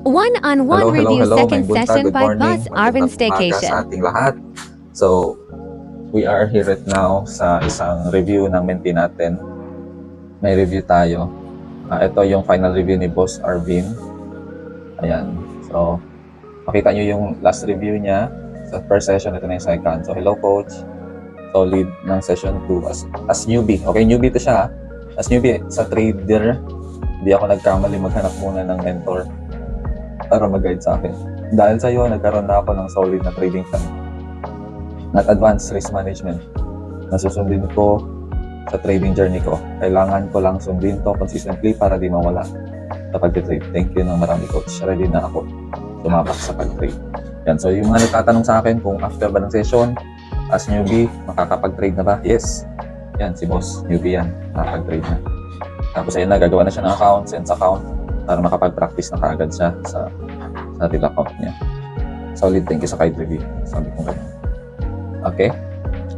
One-on-one review second session Good by morning. Buzz Arvin Magandang umaga sa Staycation. ating lahat. So, we are here right now sa isang review ng Menti natin. May review tayo. Ito yung final review ni Boss Arvin. Ayan. So, makita nyo yung last review niya sa first session. Ito na yung second. So, hello coach. Solid ng session 2 as newbie. Okay, newbie to siya. As newbie sa trader, hindi ako nagkamali maghanap muna ng mentor para mag-guide sa akin. Dahil sa iyo, nagkaroon na ako ng solid na trading plan at advanced risk management na susundin ko sa trading journey ko. Kailangan ko lang sundin to consistently para di mawala sa pag-trade. Thank you ng marami coach. Ready na ako tumapak sa pag-trade. Yan. So yung mga nagtatanong sa akin kung after ba ng session, as newbie, makakapag-trade na ba? Yes. Yan, si boss. Newbie yan. Makakapag-trade na. Tapos ayun na, gagawa na siya ng account, sense account, para makapag-practice na kaagad siya sa real account niya. Solid, thank you sa guide review. Sabi ko ganyan. Okay?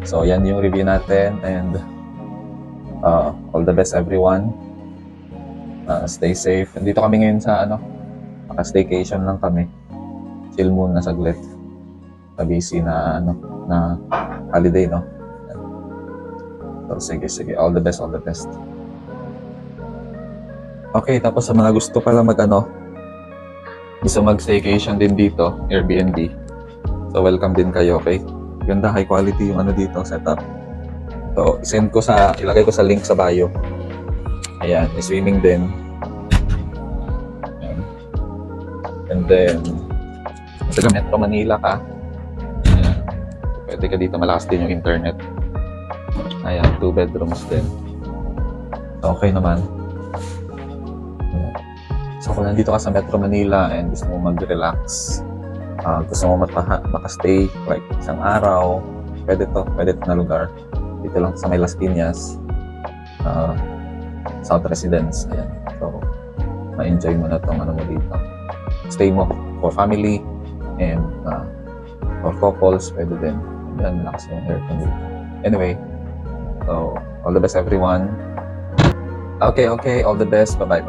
So, yan yung review natin and all the best everyone. Stay safe. Nandito kami ngayon sa naka-staycation lang kami. Chill muna saglit. Sa busy na na holiday, no? So, sige. All the best, all the best. Okay, tapos sa mga gusto pala gusto mag-staycation din dito, Airbnb. So, welcome din kayo, okay? Ganda, high quality yung dito, setup. So, ilagay ko sa link sa bio. Ayan, may swimming din. Ayan. And then, sa Metro Manila ka, ayan, pwede ka dito, malakas din yung internet. Ayan, 2 bedrooms din. Okay naman. So kung nandito ka sa Metro Manila and gusto mo mag-relax, gusto mo makastay like isang araw, pwede to na lugar. Dito lang sa may Las Piñas, South Residence. Ayan. So, ma-enjoy mo na itong mo dito. Stay mo for family and for couples, pwede din. Ayan, malakas yung aircon dito. Anyway, so all the best everyone. Okay, all the best. Bye-bye.